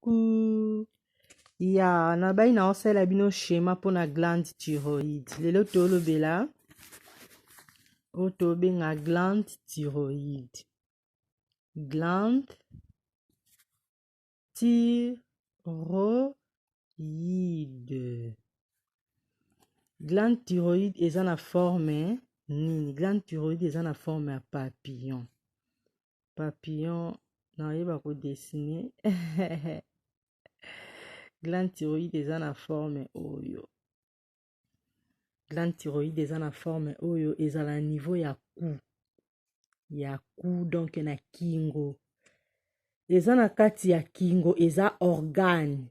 Coucou! Ya, nabai na osala bino schéma pour la glande thyroïde. Lelo tolobela otobenga glande thyroïde. Glande thyroïde. Glande thyroïde eza na forme nini? Glande thyroïde eza na forme ya papillon. Papillon nayeba ko dessiner. Glande thyroïde eza na forme oyo. Glande thyroïde eza na forme oyo ezala na niveau ya cou donc na kingo. Eza na kati ya kingo eza organe.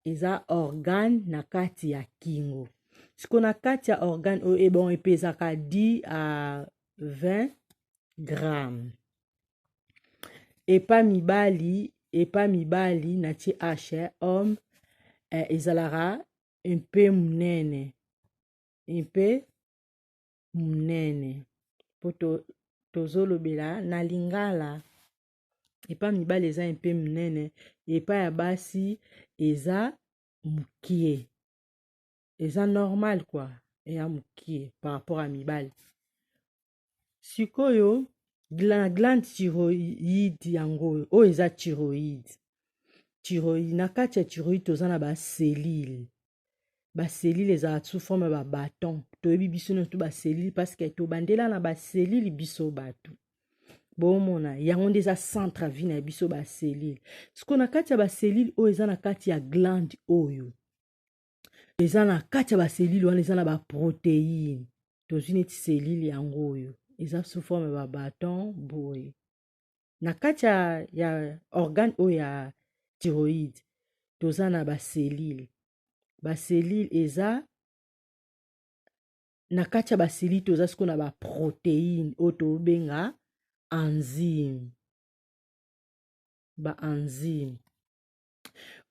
Eza organe na kati ya kingo. Siko na kati ya organe oyo ebon epezaka 10 à 20 grammes. Epa mibali na ti H homme ezalaka un peu munene. Un peu munene. Po tozolobela na lingala. Epa mibali eza un peu munene. Epa ya basi eza mukie. Eza normal quoi. Eza mukie par rapport à mibali. Sikoyo glande thyroïde yango oyo eza thyroïde. Thyroïde na kati ya thyroïde toza na ba selile. Ba selile ezala sous forme ba bâton. Toyebi biso na to ba selile parce que to bandela na ba selile biso bato. Bomona yango nde eza centre à vie na biso ba selile. Siko na kati ya ba selile oyo eza na kati ya glande oyo. Eza na kati ya ba selile wana eza na ba protéine. Tozwi neti selile yango oyo. Eza sous forme ba bâton boye. Na kati ya organe oyo ya thyroïde toza na ba selile. Ba selile eza na kati ya ba selile toza siko na ba protéine oyo tobenga enzyme. Ba enzyme.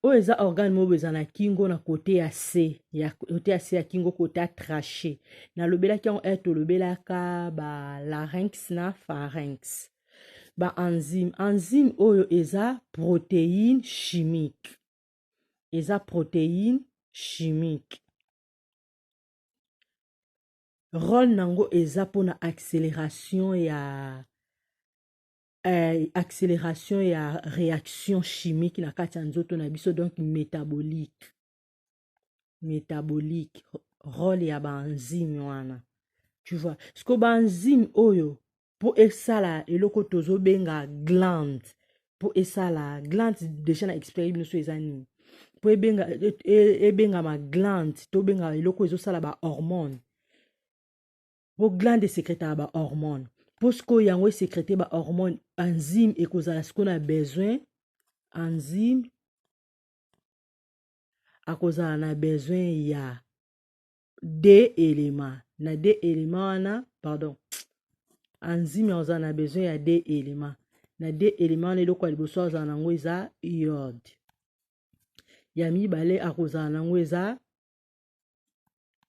Oyo eza organe mobo eza na kingo na côté ya C. Côté ya C ya kingo côté ya trachée. Na lobelaki yango tolobelaka ba larynx na pharynx. Ba enzyme. Enzyme oyo eza protéine chimique. Eza protéine chimique. Rôle nango eza pona accélération ya réaction chimique na kati ya nzoto na biso donc métabolique. Métabolique. Rôle ya ba enzyme wana. Tu vois. Siko ba enzyme oyo po esala eloko tozo benga glande. Po esala glande déjà na expliquer bino so eza nini. Po ebenga ma glande to benga eloko ezosala ba hormone. Po glande sécréta ba hormone. Po siko yango sécréter ba hormone enzyme ekozala siko na besoin enzyme akozala na besoin ya D éléments. Na D éléments wana pardon. Enzyme akozala na besoin ya D éléments. Na D éléments wana eloko ya liboso akozala nango eza iode. Ya mibale akozala nango eza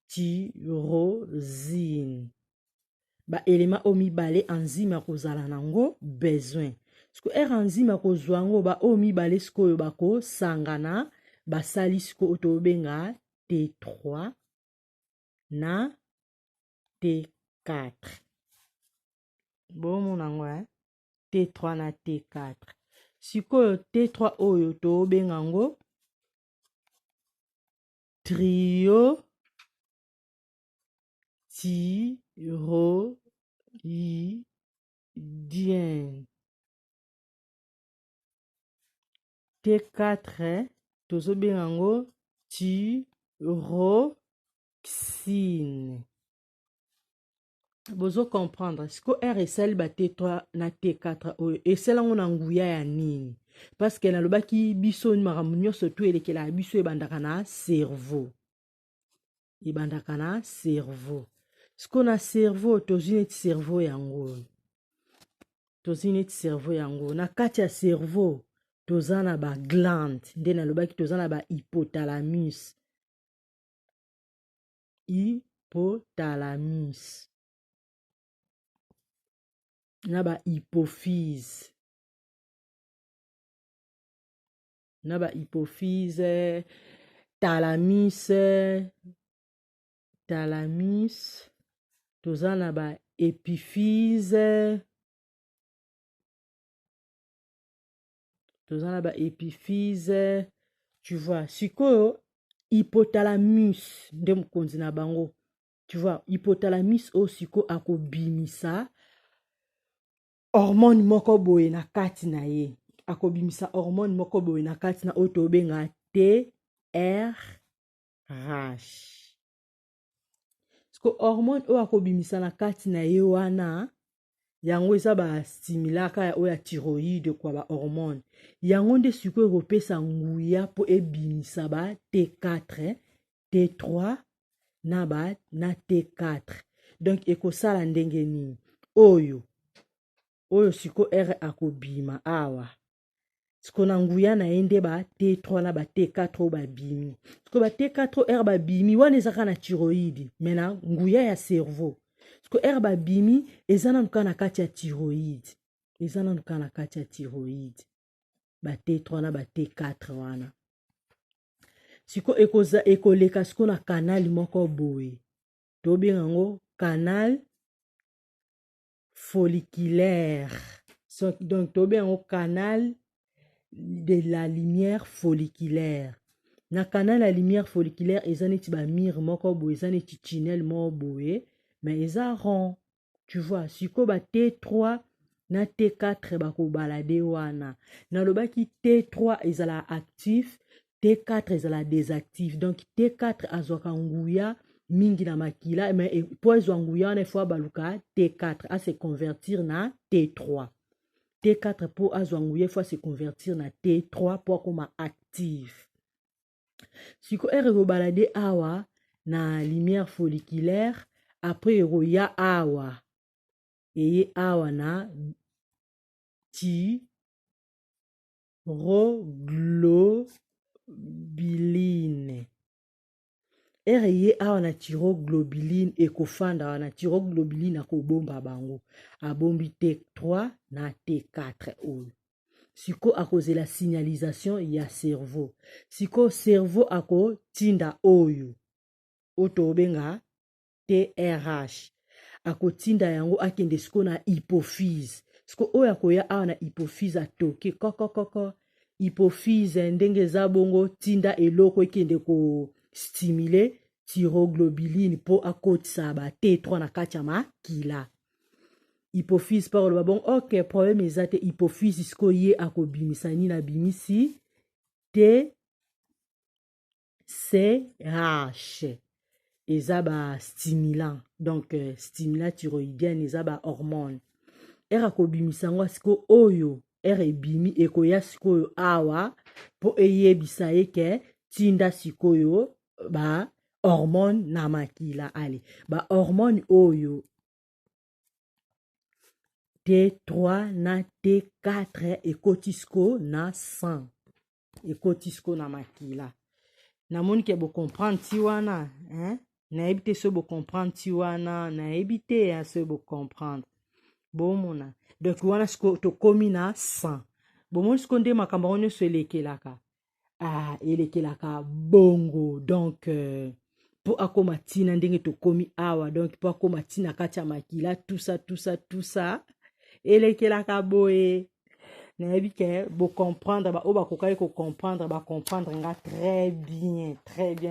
tyrosine. Ba élément o mibale enzyme akozala nango besoin. Siko enzyme akozwa ngo ba o mibale siko oyo bako sangana basali siko otobenga T3 na T4. Bomona ngo T3 na T4. Siko T3 oyo tobenga ngo thyroïdien. T4 tozobenga ngo thyroxine. Bozo comprendre. Siko RSL ba T3 na T4 oyo esela ngo na nguya ya nini? Parce que na lobaki biso makambo nyonso to elekela biso ebandaka na cerveau. Ebandaka na cerveau. Siko na cerveau tozwi neti cerveau yango. Tozwi neti cerveau yango. Na kati ya cerveau toza na ba glande. Nde na lobaki toza na ba hypothalamus. Hypothalamus. Na ba hypophyse. na ba hypophyse, thalamus, toza na ba épiphyse, tu vois. Sikoyo hypothalamus nde mokonzi na bango, tu vois. Hypothalamus o siko akobimisa hormone moko boye na kati na ye, akobimisa hormone moko boye na kati na oyo tobenga TRH. Siko hormone oyo akobimisa na kati na ye wana, yango eza bastimulaka ya oyo ya thyroïde kwa ba hormone. Yango nde sikoyo ekopesa nguya po ebimisa ba T4, T3 na T4. Donc ekosala ndenge nini? Oyo siko R akobima awa. Siko na nguya na ye nde ba T3 na ba T4 oyo babimi. Siko ba T4 R babimi wana ezaka na thyroïde, mena nguya ya cerveau. Siko R babimi eza nanuka na kati ya thyroïde. Ba T3 na ba T4 wana. Siko ekoleka siko na canal moko boye. Tobenga ngo canal folliculaire. Donc tobenga ngo canal de la lumière folliculaire. Na canal la lumière folliculaire eza neti ba mire moko boye, eza neti tunnel moko boye, mais eza rond. Tu vois, siko ba T3 na T4 bako balade wana. Na lobaki T3 ezala actif, T4 ezala désactif. Donc T4 azwaka nguya mingi na makila, mais po ezwa nguya wana fois baluka T4 a se convertir na T3. T4 po azwa nguya fois se convertir na T3 po akoma actif. Siko ero balade awa na lumière folliculaire, après eroya awa. Eye awa na thyroglobuline. Eye awa na thyroglobuline ekofanda awa na thyroglobuline akobomba bango. Abombi T3 na T4 oyo. Siko akozela signalisation ya cerveau. Siko cerveau ako tinda oyo. Otobenga TRH. Ako tinda yango akende siko na hypophyse. Siko oyo akoya awa na hypophyse atoke koko. Hypophyse ndenge za bongo tinda eloko ekende ko stimule thyroglobuline po akotisa ba T3 na kati ya makila. Hypophyse parole ba bon, ok, problème ezate hypophyse siko ye akobimisa nini na bimisi TCH. Eza ba stimulant, donc stimulant thyroïdienne, eza ba hormone. Akobimisa ngo siko oyo ebimi ekoya sikoyo awa po eyebisa ye ke tinda sikoyo ba hormone na makila. Ale ba hormone oyo T3 na T4 ekotisko na sang, ekotisko na makila. Namoni ke bo comprendre ti wana, hein? Nayebi te so bo comprendre ti wana, nayebi te so bo comprendre. Bomona. Donc wana siko to komi na sang. Bomoni siko nde makambo nyonso elekelaka. Elekelaka bongo. Donc po akoma tina ndenge to komi awa, donc po akoma tina kati ya makila, tout ça. Elekelaka boye. Nayebi ke bo comprendre ba oba kokai ko comprendre nga très bien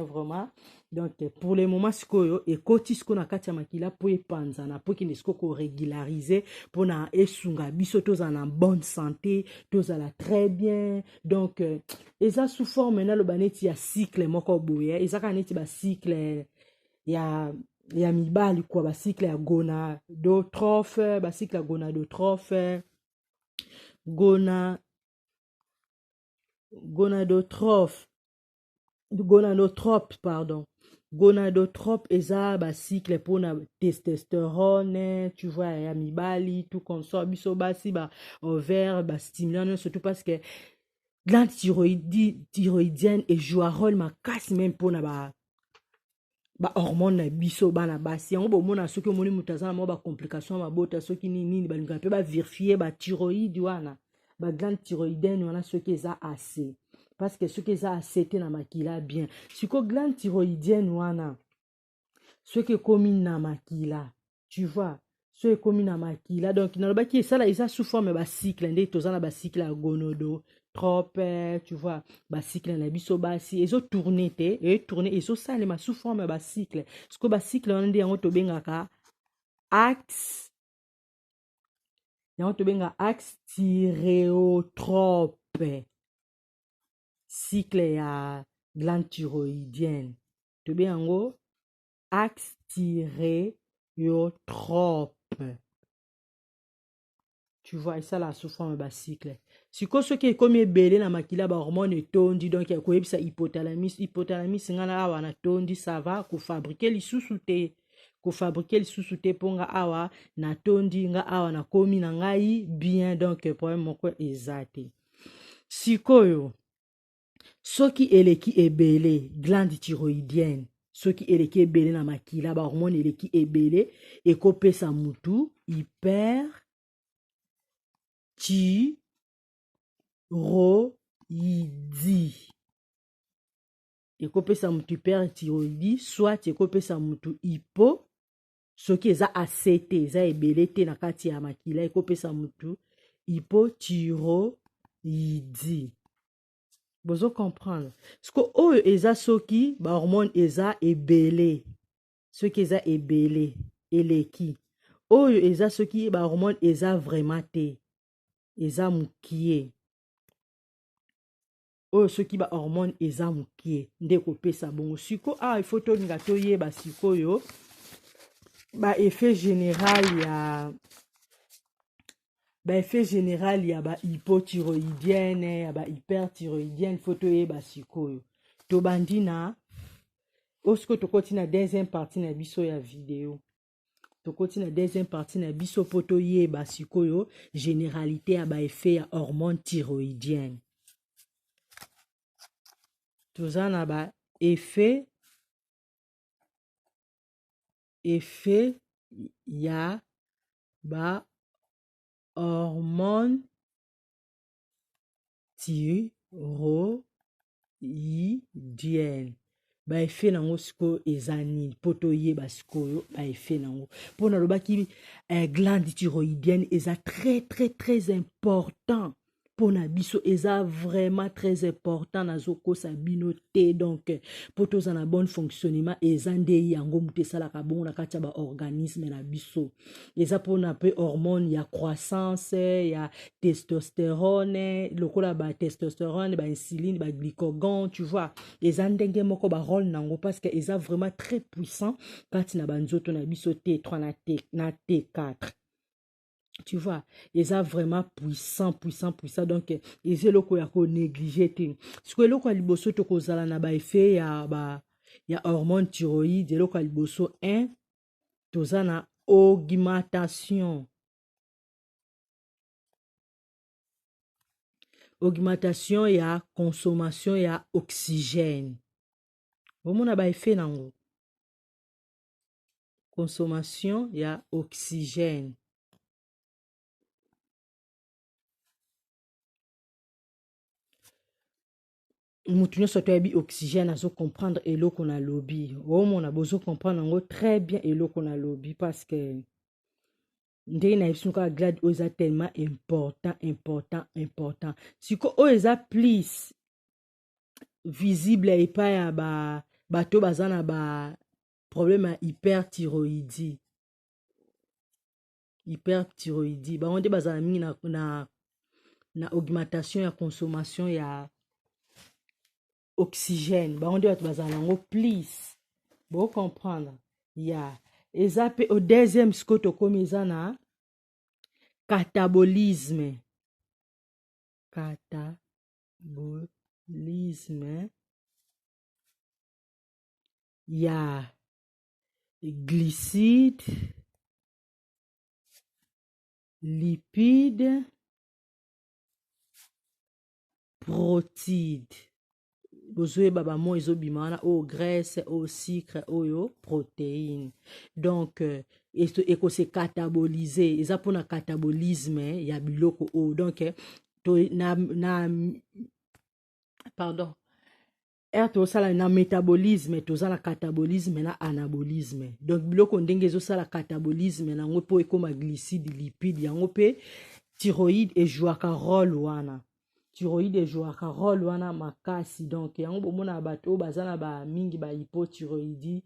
vraiment. Donc pour le moment sikoyo ekoti siko na kati ya makila po epanzana po kinde siko ko régulariser po na esunga biso toza na bonne santé, toza la très bien. Donc eza sous forme na lo baneti ya cycle moko boye, eza ka neti ba cycle ya mibali kwa, ba cycle ya gonadotrophe, ba cycle ya gonadotrophe, gonadotrope eza ba cycle pour na testostérone, tu vois, ya mibali tout comme ça, biso basi ba ovaire ba stimulant, surtout parce que glande thyroïdienne et joue un rôle makasi même pour na ba hormone na biso bana basi. Yango bomona soki omoni mutazana mo ba complication mabota soki nini balinga pe ba vérifier ba thyroïde wana, ba glande thyroïdienne wana soki eza assez. parce que ce que ça accepté na makila bien siko glande thyroïdienne wana ce que komi na makila tu vois ce que komi na makila donc nalobaki esala eza sous forme bacycle nde toza na bacycle ya gonodo trope tu vois bacycle na biso basi ezotourne te etourne ezosalema sous forme ya bacycle siko bacycle wana nde yango tobengaka axe yango tobenga axe thyréotrope cycle ya glande thyroïdienne tobenga yango axe thyréotrope tu vois esala sous forme bacycle sikoyo soki ekomi ebele na makila bahormone etondi donc ekoyebisa hypothalamus nga na awa natondi sava kofabrike lisusu te mpo nga awa natondi nga awa nakomi na ngai bien donc problème moko eza te sikoyo soki eleki ebele glande thyroïdienne soki eleki ebele na makila bahormone eleki ebele ekopesa mutu hyperthyroïdie ekopesa mutu hyperthyroïdie soit ekopesa mutu hypo soki eza ase te eza ebele te na kati ya makila ekopesa mutu hypothyroïdie bozo comprendre siko oyo eza soki bahormone eza ebele soki eza ebele eleki oyo eza soki bahormone eza vraiment te eza mokie oyo soki bahormone eza mokie nde kopesa bongo siko awa ifo tolinga toyeba sikoyo baeffet général ya bahypothyroïdienne ya bahyperthyroïdienne fo toyeba sikoyo tobandi na osiko tokoti na deuxième partie na biso ya video tokoti na deuxième partie na biso po toyeba sikoyo généralité ya baeffet ya hormone thyroïdienne toza na baeffet ya bahormone thyroïdienne baeffet nango sikoyo eza nini mpo toyeba sikoyo baeffet nango mpo nalobaki glande thyroïdienne eza très très très important mpo na biso eza vraiment très important nazokosa bino te donc mpo toza na bonne fonctionnement eza nde yango mutu esalaka bongo na kati ya baorganisme na biso eza mpona mpe hormone ya croissance ya testostérone lokola batestostérone bainsuline baglycogon tu vois eza ndenge moko barole nango parce que eza vraiment très puissant kati na banzoto na biso T3 na T4 tu vois eza vraiment puissant donc eza eloko ya konéglige te siko eloko ya liboso tokozala na baeffet ya hormone thyroïde eloko ya liboso 1 toza na augmentation ya consommation ya oxygène bomona baeffet nango consommation ya oxygène mutu nyonso toyebi oxygène azocomprendre eloko na lobi omona bozocomprendre yango très bien eloko na lobi parce que ndenge na yebi kaka glade oyo eza tellement important siko oyo eza plus visible epai ya bato baza na baproblème ya hyperthyroïdie bango nde bazala mingi na augmentation ya consommation ya oxygène bango nde bato bazala yango plus bocomprendre ya eza mpe au deuxième siko tokomi eza na catabolisme ya glycide lipide protide bozoyeba bamo ezobima wana oyo graisse oyo sucre oyo protéine donc ekose catabolize eza mpona catabolisme ya biloko oyo donc pardon, air tozosala na métabolisme tozala catabolisme na anabolisme. Donc biloko ndenge ezosala catabolisme nango mpo ekoma glycide lipide yango mpe thyroïde ejwaka rôle wana. Thyroïde ejwaka rôle wana makasi. Donc yango bomona bato oyo baza na bamingi bahypothyroïdi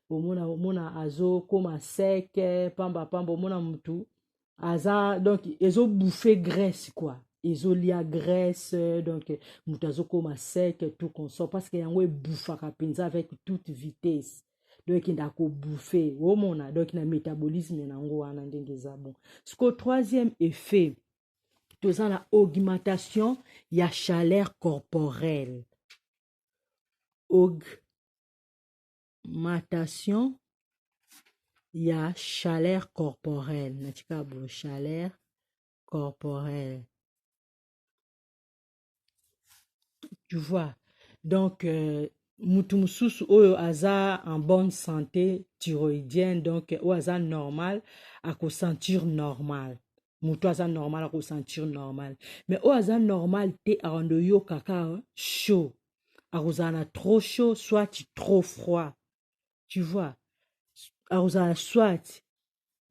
omona azokoma sec pamba omona mutu aza donc ezobouffe graisse quoi. Ezolia graisse donc mutu azokoma sec tout consort parce que yango ebouffaka penza avec toute vitesse. Donc inda ko bouffer omona donc na métabolisme nango wana ndenge eza bon. Siko troisième effet toza na augmentation ya chaleur corporelle. Augmentation ya chaleur corporelle. Natika bo chaleur corporelle. Tu vois. Donc mutu mususu oyo aza en bonne santé thyroïdienne donc oyo aza normal ako sentir normal. Mutu aza normal ako sentir normal. Mais oyo aza normal te akondo yo kaka chaud. Akozana trop chaud soit trop froid. Tu vois. Akozana soit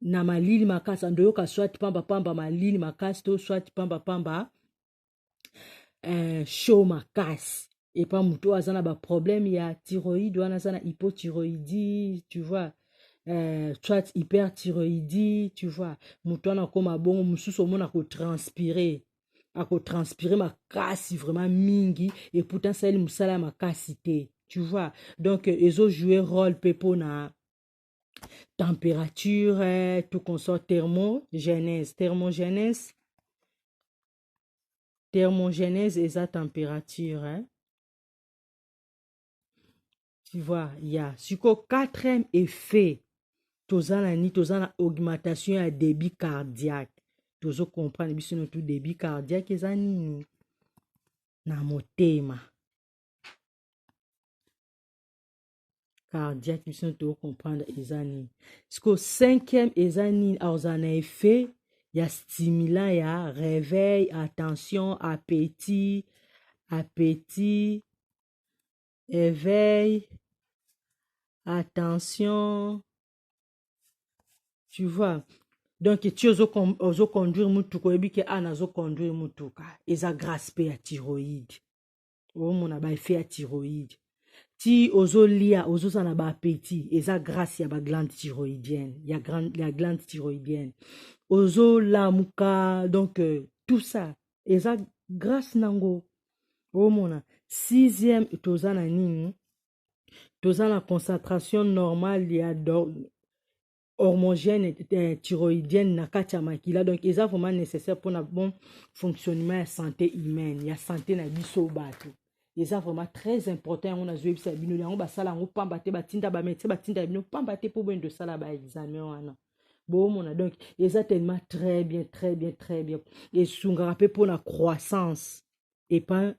na malili makasi andoyoka soit pamba malili makasi to soit pamba chaud makasi. Et pas mutu azana ba problème ya thyroïde wana zana hypothyroïdie, tu vois. Soit hyperthyroïdie, tu vois. Mutu wana koma bongo mususu omona ko transpirer. Ako transpirer makasi vraiment mingi et pourtant ça il musala makasi te. Tu vois. Donc ezo jouer rôle pepo na température tout consort thermogénèse et sa température tu vois ya siko quatrième effet tozana augmentation ya débit cardiaque tozo comprendre biso no tout débit cardiaque eza nini na motema cardiaque biso to comprendre eza nini siko cinquième eza nini aozana effet ya stimulant ya réveil attention appétit éveil attention tu vois donc tu ozo conduire mutuka oyebi ke nazo conduire mutuka eza grâce pe ya thyroïde omona ba effet ya thyroïde ti ozolia ozozana ba appétit eza grâce ya ba glande thyroïdienne ya glande thyroïdienne ozolamuka donc tout ça eza grâce nango omona sixième toza na nini toza na concentration normale ya hormogène thyroïdienne na kati ya makila donc eza vraiment nécessaire pour na bon fonctionnement ya santé humaine ya santé na biso bato eza vraiment très important yango nazoyebisa bino yango basala yango pamba te batinda bamédecin batinda bino pamba te mpo boni tosala baexamen wana bomona donc eza tellement très bien esungaka mpe mpona croissance epa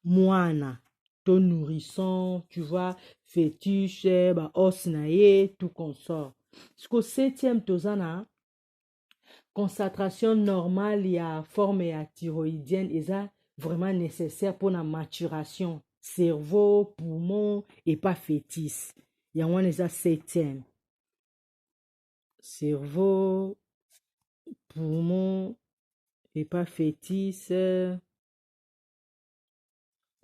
mwana to nourrisson tu vois fœtus baos na ye tout consort siko septième toza na concentration normale ya forme ya thyroïdienne eza vraiment nécessaire pour la maturation cerveau poumon et pas fœtus yango wana eza septième cerveau poumon et pas fœtus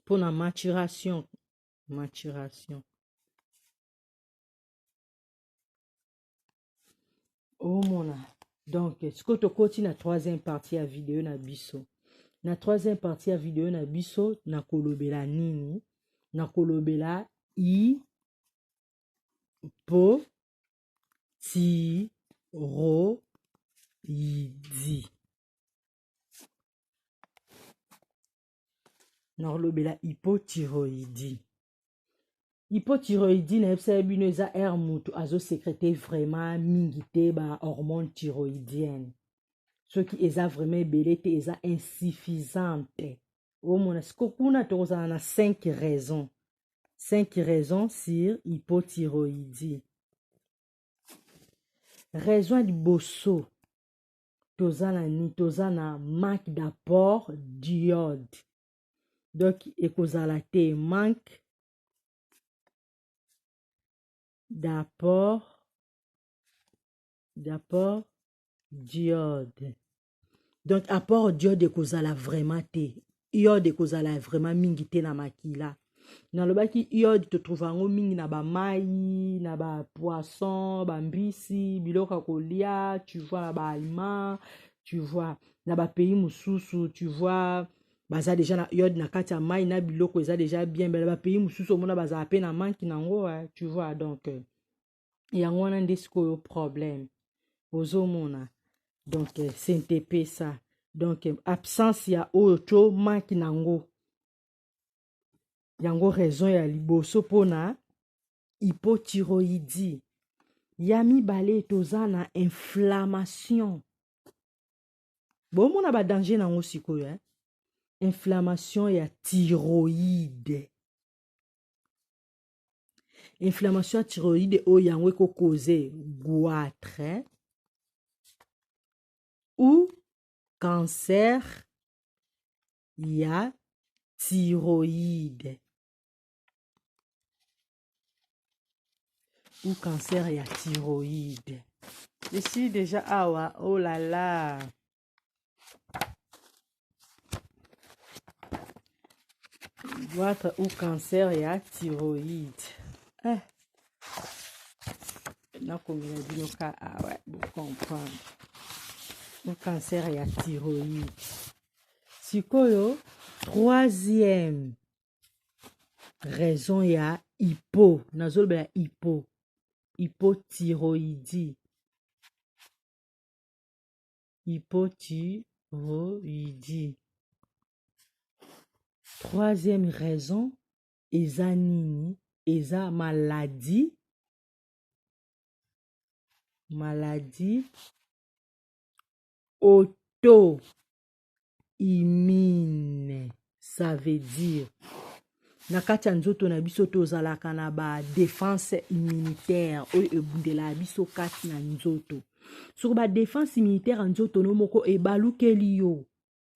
pour la maturation omona donc siko tokoti na troisième partie ya video na biso na troisième partie ya video na biso nakolobela nini nakolobela hypothyroïdie nakolobela hypothyroïdie hypothyroïdie nayebisa bino eza aire mutu azosécrete vraiment mingi te ba hormone thyroïdienne soki eza vraiment ebele te eza insuffisante omona siko kuna tokozala na 5 raisons sur hypothyroïdie raison ya liboso toza na manque d'apport d'iode donc ekozala te manque d'apport d'iode. Donc apport d'iode ekozala vraiment te. Iode ekozala vraiment mingi te na makila. Nalobaki iode te trouve yango mingi na ba mai, na ba poisson, ba mbisi, biloko kolia, tu vois na ba aliment, tu vois na ba pays mususu, tu vois baza déjà na iode na kati ya mai na biloko eza déjà bien, mais ba pays mususu omona baza pe na manki nango, tu vois donc yango wana nde sikoyo problème ozomona. Donc CNTP ça. Donc absence ya oyo to manki nango. Yango raison ya liboso pona hypothyroïdie. Ya mibale toza na inflammation. Bomona ba danger nango sikoyo inflammation ya thyroïde. Inflammation ya thyroïde o yango eko causer goitre ou cancer ya thyroïde. Ou cancer ya thyroïde. Ici déjà awa, oh là là. Goitre ou cancer ya thyroïde. Na combien de cas ouais, vous comprendre. Ou cancer ya thyroïde. Sikoyo, troisième raison ya hypo. Nazolbe ya hypo. Hypothyroïdie. Hypothyroïdie. Troisième raison, eza nini? Eza maladie. Maladie auto-immune. Ça veut dire na kati ya nzoto na biso tozalaka na ba défense immunitaire oyo ebundela biso kati na nzoto. Sur ba défense immunitaire nzoto no moko ebalukeli yo.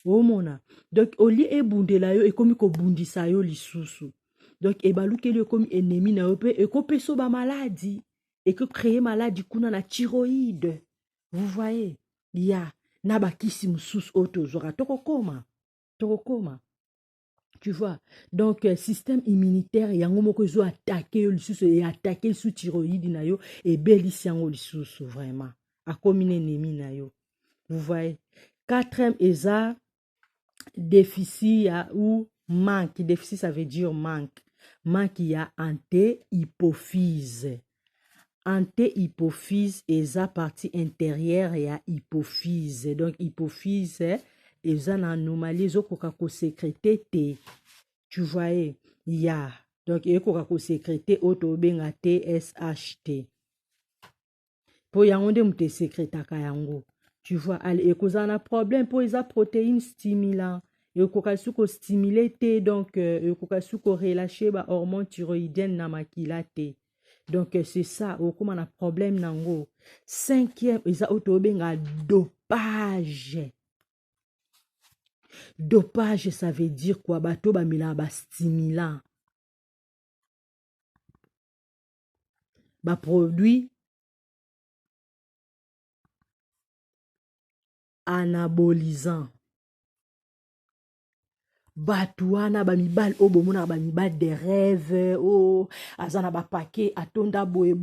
Omona. Donc oli ebundela yo ekomi ko bundisa yo lisusu. Donc ebalukeli yo ekomi ennemi na yo pe ekopeso ba maladie et que créer maladie kuna na thyroïde. Vous voyez? Ya na bakisi mususu oto zora tokokoma. Tu vois? Donc système immunitaire yango moko zo attaquer yo lisusu et attaquer sous thyroïde na yo et belisi yango lisusu vraiment. Akomi ennemi na yo. Vous voyez? Quatrième eza déficit ya ou manque. Déficit ça veut dire manque. Manque ya antéhypophyse. Antéhypophyse eza partie intérieure ya hypophyse. Donc hypophyse eza na anomalie ezokoka ko sécréter te. Tu vois? Ya. Donc ekoka ko sécréter oto benga TSHT. Po yango nde mute sécrétaka yango. Tu vois? Ale ekoza na problème po eza protéine stimulant. Ekoka suko stimuler te donc ekoka suko relâcher ba hormone thyroïdienne na makila te. Donc c'est ça, okoma na problème nango. Cinquième, eza otobenga dopage. Dopage, ça veut dire quoi? Bato ba mila ba stimulant. Ba produit anabolisant. Batouana ba mibal obomona ba mibal de rêve azana ba paquet atonda boye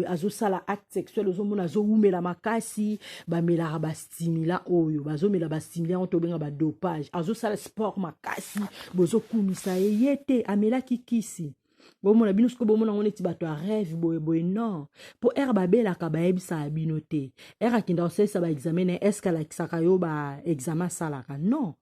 azo sala acte sexuel ozomona azo umela makasi ba mela ba stimulant oyo bazo mela ba stimulant to benga ba dopage azo sala sport makasi bozo kumisa yete amela kikisi bomona bino sko bomona ngone ti bato a rêve boye non po ba bela ka ba ebisa bino te kinda osesa ba examen est-ce la kisaka yo ba examen salaka non.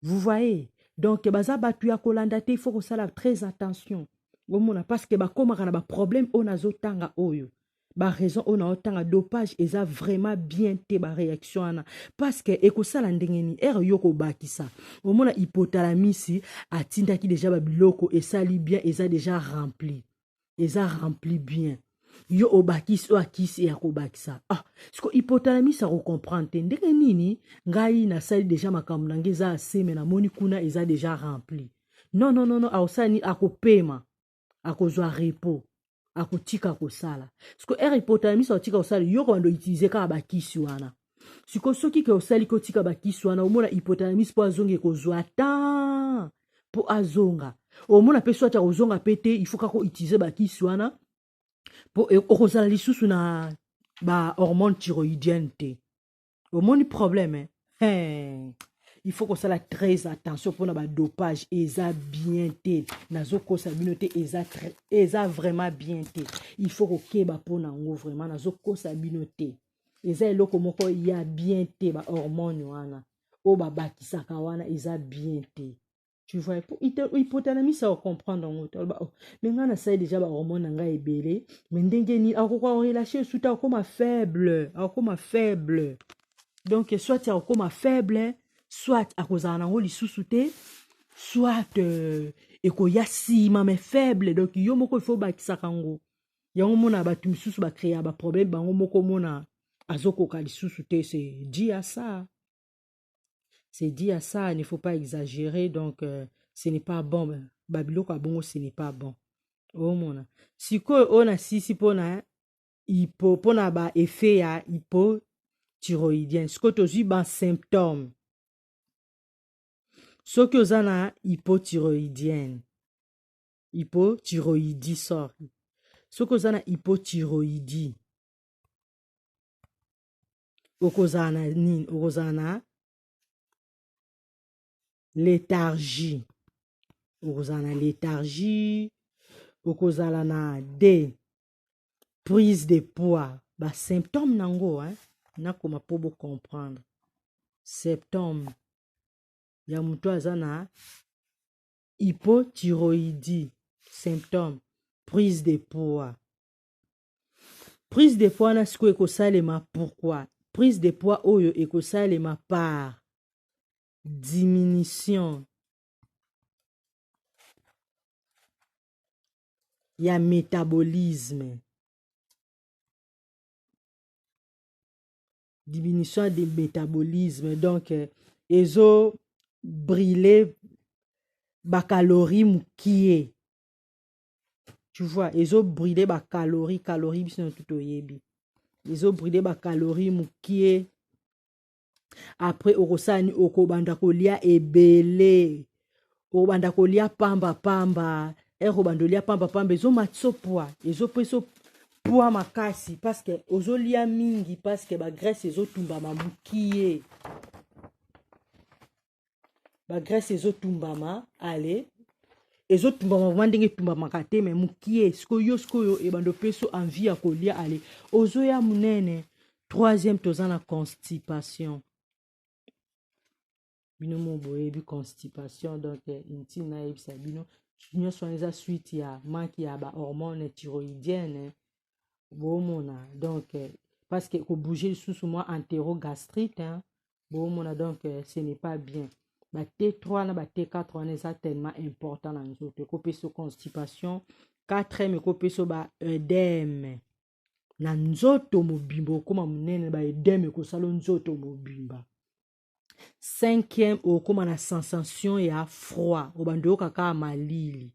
Vous voyez? Donc baza batu ya kolanda te, il faut que ça la très attention. Omona parce que ba komaka na ba problème ona zotanga oyo. Ba raison ona otanga dopage eza vraiment bien te ba réaction ana parce que ekosala ndengeni yoko bakisa. Omona hypothalamus atinda ki déjà ba biloko esali bien eza déjà rempli. Eza rempli bien. Yo obakisi o akisi ya kobakisa. Siko hypothalamus a recomprendre ndenge nini ngai na sali déjà makambo nange eza aseme na moni kuna eza déjà rempli. non non non non akosala nini akopema akozwa repo akotika kosala siko ere hypothalamus akotika kosala yoko bando utilize kaka bakisi wana siko soki ke osali kotika bakisi wana omona hypothalamus mpo azonga ekozwa ta mpo azonga omona mpe swati akozonga mpe te il faut kaka utilize bakisi wana mpo okozala lisusu na bahormone thyroïdienne te omoni problème il faut kosala très attention mpona badopage eza bien te nazokosa bino te eza vraiment bien te il faut kokeba mpona yango vraiment nazokosa bino te eza eloko moko ya bien te bahormone wana oyo babakisaka wana eza bien te tu vois hypothalamus akomprendre yango te aloba me ngai nasali déjà bahormone na ngai ebele me ndenge nini akokoka korelache esu te akokoma faible donc soit akokoma faible soit akozala nango lisusu te soit ekoya nsima mais faible donc yo moko il faut bakisaka yango yango mona bato misusu bakrea baproblème bango moko mona azokoka lisusu te c'est dit à ça il ne faut pas exagérer donc ce n'est pas bon babiloko abongo ce n'est pas bon omona sikoyo oyo na sisi mpona mpona baeffet ya hypothyroïdienne sikoyo tozwi basymptôme soki oza na hypothyroïdie sorry soki oza na hypothyroïdie okozala na nini okozala na léthargie okozala na prise de poids basymptôme nango nakoma mpo bocomprendre symptôme ya moto aza na hypothyroïdie symptôme prise de poids wana sikoyo ekosalema pourquoi prise de poids oyo ekosalema par diminution ya métabolisme donc brûler bacalorie mokie tu vois brûler calorie biso tout oyebi brûler bacalorie mokie après okosani okobanda kolia ebele okobanda kolia pamba okobanda kolia pamba ezomatiso poids ezopeso poids makasi parce que ozolia mingi parce que bagraisse ezotumbama mokie bagraisse ezotumbama ale ezotumbama vraiment ndenge etumbamaka te me mokie sikoyo ebando peso envie ya kolia ale ozoya monene troisième toza na constipation bino mo boyebi constipation donc intime nayebisa bino nyonso wana eza suite ya manque ya bahormone thyroïdienne bomona donc parce que kobouge lisusu mwa entérogastrite bomona donc ce n'est pas bien ba T3 na ba T4 wana eza tellement important na nzoto ekopeso constipation 4e ekopeso ba œdème na nzoto mobimba okoma monene ba œdème ekosala nzoto mobimba 5e okoma na sensation ya froid obando yoka kaka malili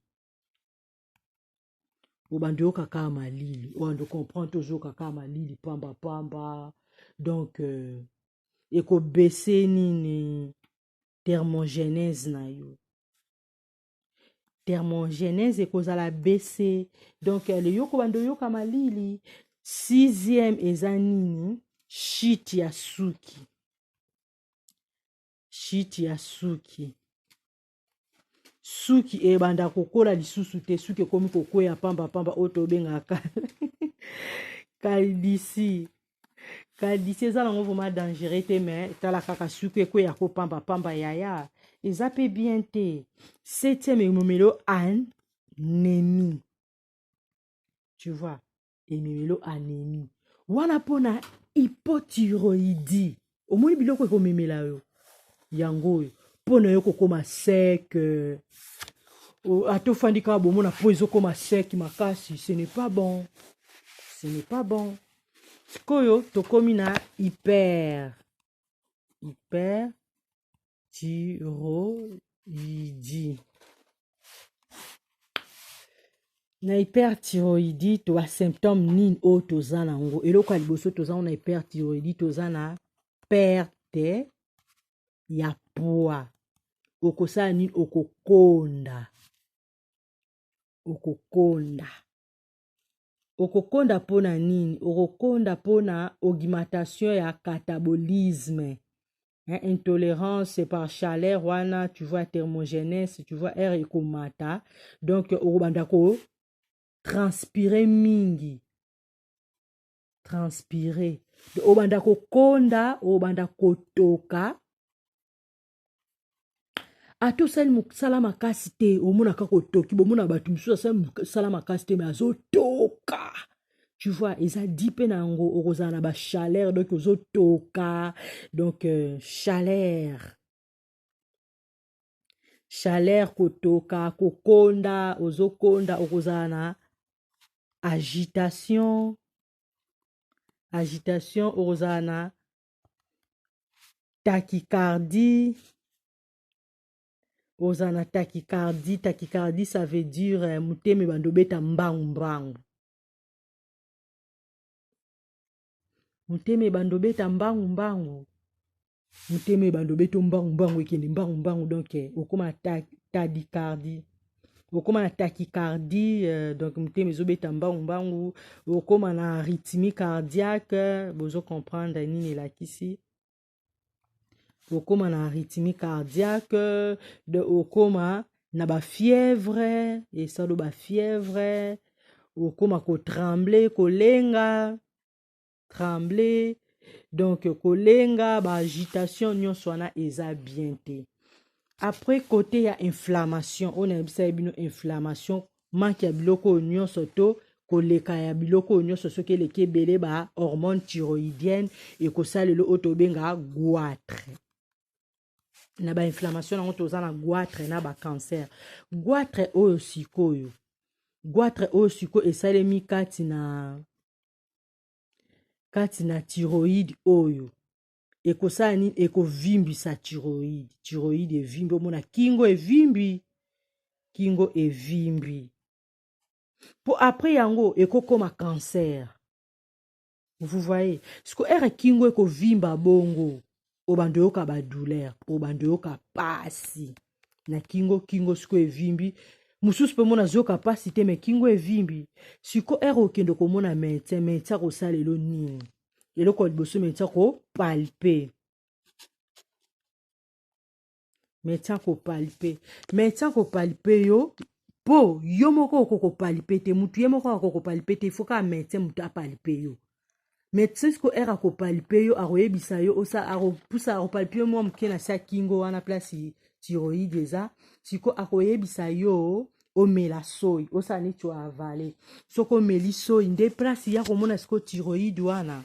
obando comprendre toujours kaka malili pamba donc ekobese nini thermogenèse na yo thermogenèse ekozala bese donc le yoko bando yoka malili 6e eza nini shiti ya suki ebanda kokola lisusu te suki ekomi kokwea pamba oyo tobengaka calvitie eza nango vraiment dangereux te mais tala kaka suki ekwea ko pamba yaya eza pe bien te 7e ememelo anémie tu vois ememelo anémie wana mpona hypothyroïdie omoni biloko ekomemela yo yango oyo mpona yo kokoma sec ata ofandi kaka bomona mpo ezokoma sec makasi ce n'est pas bon sikoyo tokomi na hyperthyroïdie Na hyperthyroïdie to ba symptôme nini oyo toza nango eloko ya liboso toza na hyperthyroïdie toza na perte ya poids okosala nini okokonda mpona nini okokonda mpona augmentation ya catabolisme intolérance par chaleur wana tu vois thermogenèse tu vois air ekomata donc okobanda ko transpire mingi obanda kokonda obanda kotoka ate osali mosala makasi te omonaka kotoki bomona bato mosusu asali mosala makasi te me azotoka tu vois eza di mpe na yango okozala na bachaleur donc ozotoka donc chaleur kotoka kokonda ozokonda okozala na agitation okozala na tachycardie tachycardie ça veut dire motema ebanda obeta mbangu motema ebanda obeta mbangu ekende mbangu donc okoma na tachycardie donc motema ezobeta mbangu okoma na arythmie cardiaque bozo comprendre nini elakisi okoma na arythmie cardiaque de okoma na bafièvre esalo bafièvre okoma kotremble kolenga donc kolenga baagitation nyonso wana eza bien te après côté ya inflammation oyo nayebisa ye bino inflammation manke ya biloko oyo nyonso to koleka ya biloko oyo nyonso soki eleki ebele ba hormone thyroïdienne ekosalelo oyo tobenga goitre na bainflammation nango toza na goitre na bacancer goitre oyo sikoyo esalemi kati na thyroïde oyo ekosala nini ekovimbisa thyroïde evimbi omona kingo evimbi po après yango ekokoma cancer vous voyez siko ere kingo ekovimba bongo obanda oyoka badouleur obanda oyoka pasi na kingo siko evimbi mosusu mpe mona azoyoka pasi te me kingo evimbi siko ere okende komona médecin akosalelo nini eloko ya liboso médecin akopalpe yo po yo moko okokopalpe te mutu ye moko akokopalpe te ifo kaka médecin mutu apalpe yo médecin siko ere akopalpe yo akoyebisa yo akopusa akopalpe yo mwa moke na sia kingo wana place thyroïde eza siko akoyebisa yo omela soyi osala neti oavale soki omeli soyi nde place ya komona siko thyroïde wana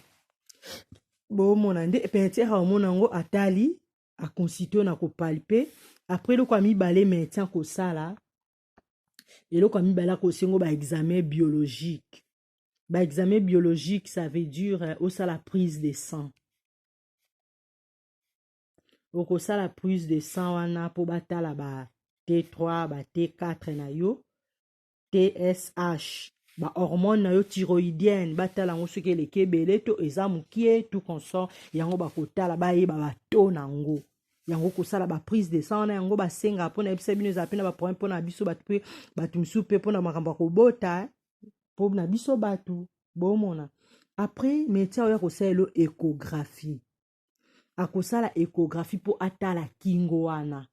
bomona nde médecin akomona yango atali akonsite na kopalpe après eloko ya mibale médecin kosala eloko ya mibale akosengo baexamen biologique baexamen biologique ça veut dire osala prise de sang okosala prise de sang wana mpo batala ba T3 ba T4 na yo TSH bahormone na yo thyroïdienne batala yango soki eleki ebele to eza mokie tout consort yango bakotala bayeba bato nango yango kosala baprise de sang wana yango basenga mpona yebisa bino eza mpe na baproblème mpona biso bato mpe bato misusu mpe mpona makambo ya kobota mpo na biso bato bomona après médecin oyo akosala elo échographie akosala échographie mpo atala kingo wana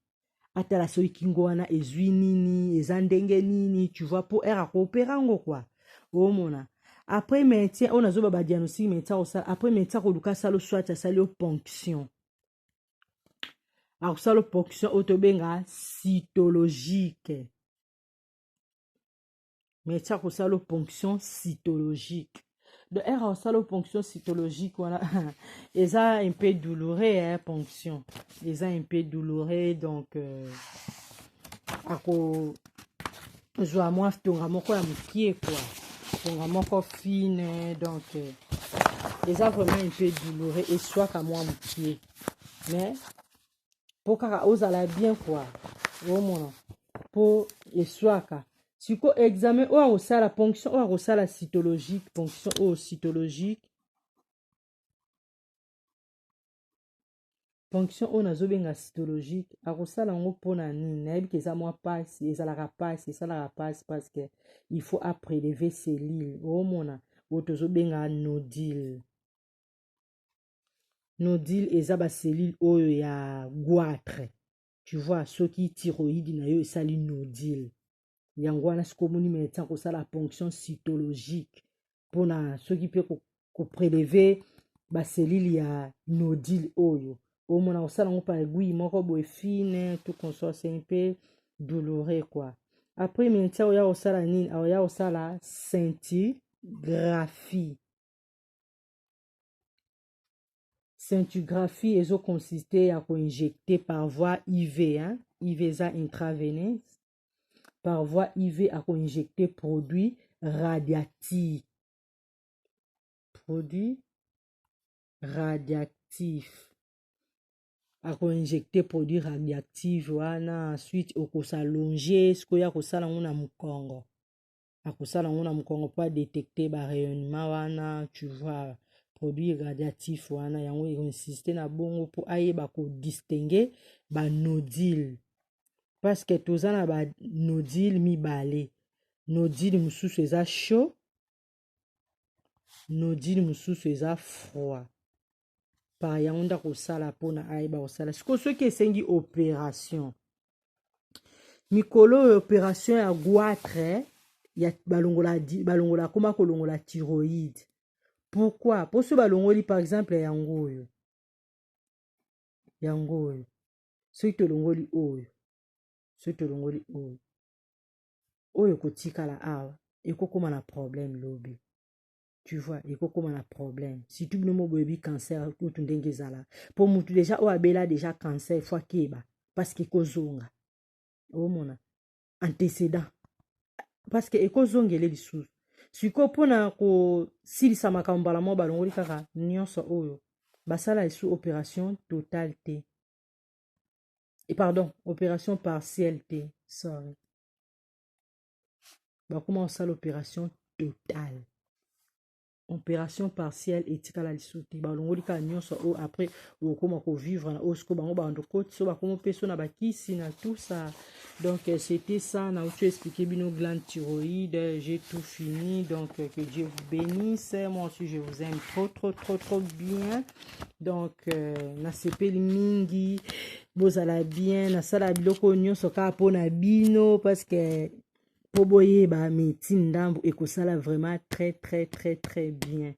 atala soki kingo wana ezwi nini eza ndenge nini tu vois po ere akoopera yango kwa omona après médecin oyo nazoba badiagnostic médecin akosala après médecin akoluka asala soit asali o ponction akosala ponction oyo tobenga cytologique médecin akosala ponction cytologique de ere akosala ponction cytologique wana eza un peu douloureux ponction eza un peu douloureux donc akozwa mwa tonga moko ya mokie kwa tonga moko fine donc eza vraiment un peu douloureux eswaka mwa mokie mais mpo kaka ozala bien kwa omona mpo eswaka Siko examen oyo akosala ponction oyo akosala cytologique ponction oyo cytologique ponction oyo nazobenga cytologique akosala yango mpona nini nayebi ke eza mwa pasi ezalaka pasi esalaka pasi parce que il faut aprélever cellule oomona oyo tozobenga nodile nodile eza baselile oyo ya goitre tu vois soki thyroïde na yo esali nodile yango wana sikomoni médecin akosala ponction cytologique mpona soki mpe koprélever baselile ya nodile oyo omona kosala yango par aiguille moko boye fine tout consort c'est un peu douloureux quoi après médecin oya kosala nini aoya kosala scintigraphie scintigraphie ezoconsiste ya koinjecte par voie IV hein? IV eza intraveineuse par voie IV à injecter produit radiactif. Produit radiactif. À injecter produit radiactif, wana ensuite okosalonge sikoya kosala ngona mukongo. Akosala ngona mukongo pour détecter ba rayonnement wana, tu vois, produit radiactif wana yango insister na bongo pour ayeba ko distinguer ba nodule. Parce que tozana ba nodile mibale nodile mususu eza chaud nodile mususu eza froid par yango nda kosala mpona ayeba kosala siko soki esengi opération mikolo opération ya goitre ya balongola koma kolongola thyroïde pourquoi poso balongoli par exemple yango oyo soki tolongoli oyo soki tolongoli oyo kotikala awa ekokoma na problème lobi tu vois ekokoma na problème surtout bino moboyebi cancer kutu ndenge ezala po mutu déjà oyo abela déjà cancer fo akeba parce que ekozonga omona antécédent parce que ekozongele lisusu sikoyo mpona kosilisa makambo mbala moko balongoli kaka nyonso oyo basala lisusu opération totale te et pardon opération partielle te sorry bakoma kosala opération totale opération partielle etikala lisusu te balongoli kaka nyonso oyo après okoma kovivre na oyo sikoyo bango bando koti so bakoma peso na bakisi na tout ça donc c'était ça na outu expliquer bino glande thyroïde j'ai tout fini donc que Dieu vous bénisse moi aussi je vous aime trop bien donc nasepeli mingi bozala bien nasala biloko nyonso kaka mpona bino parce que po boyeba médecine ndambo ekosala vraiment très bien.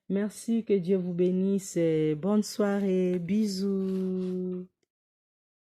Merci, que Dieu vous bénisse. Bonne soirée, bisous.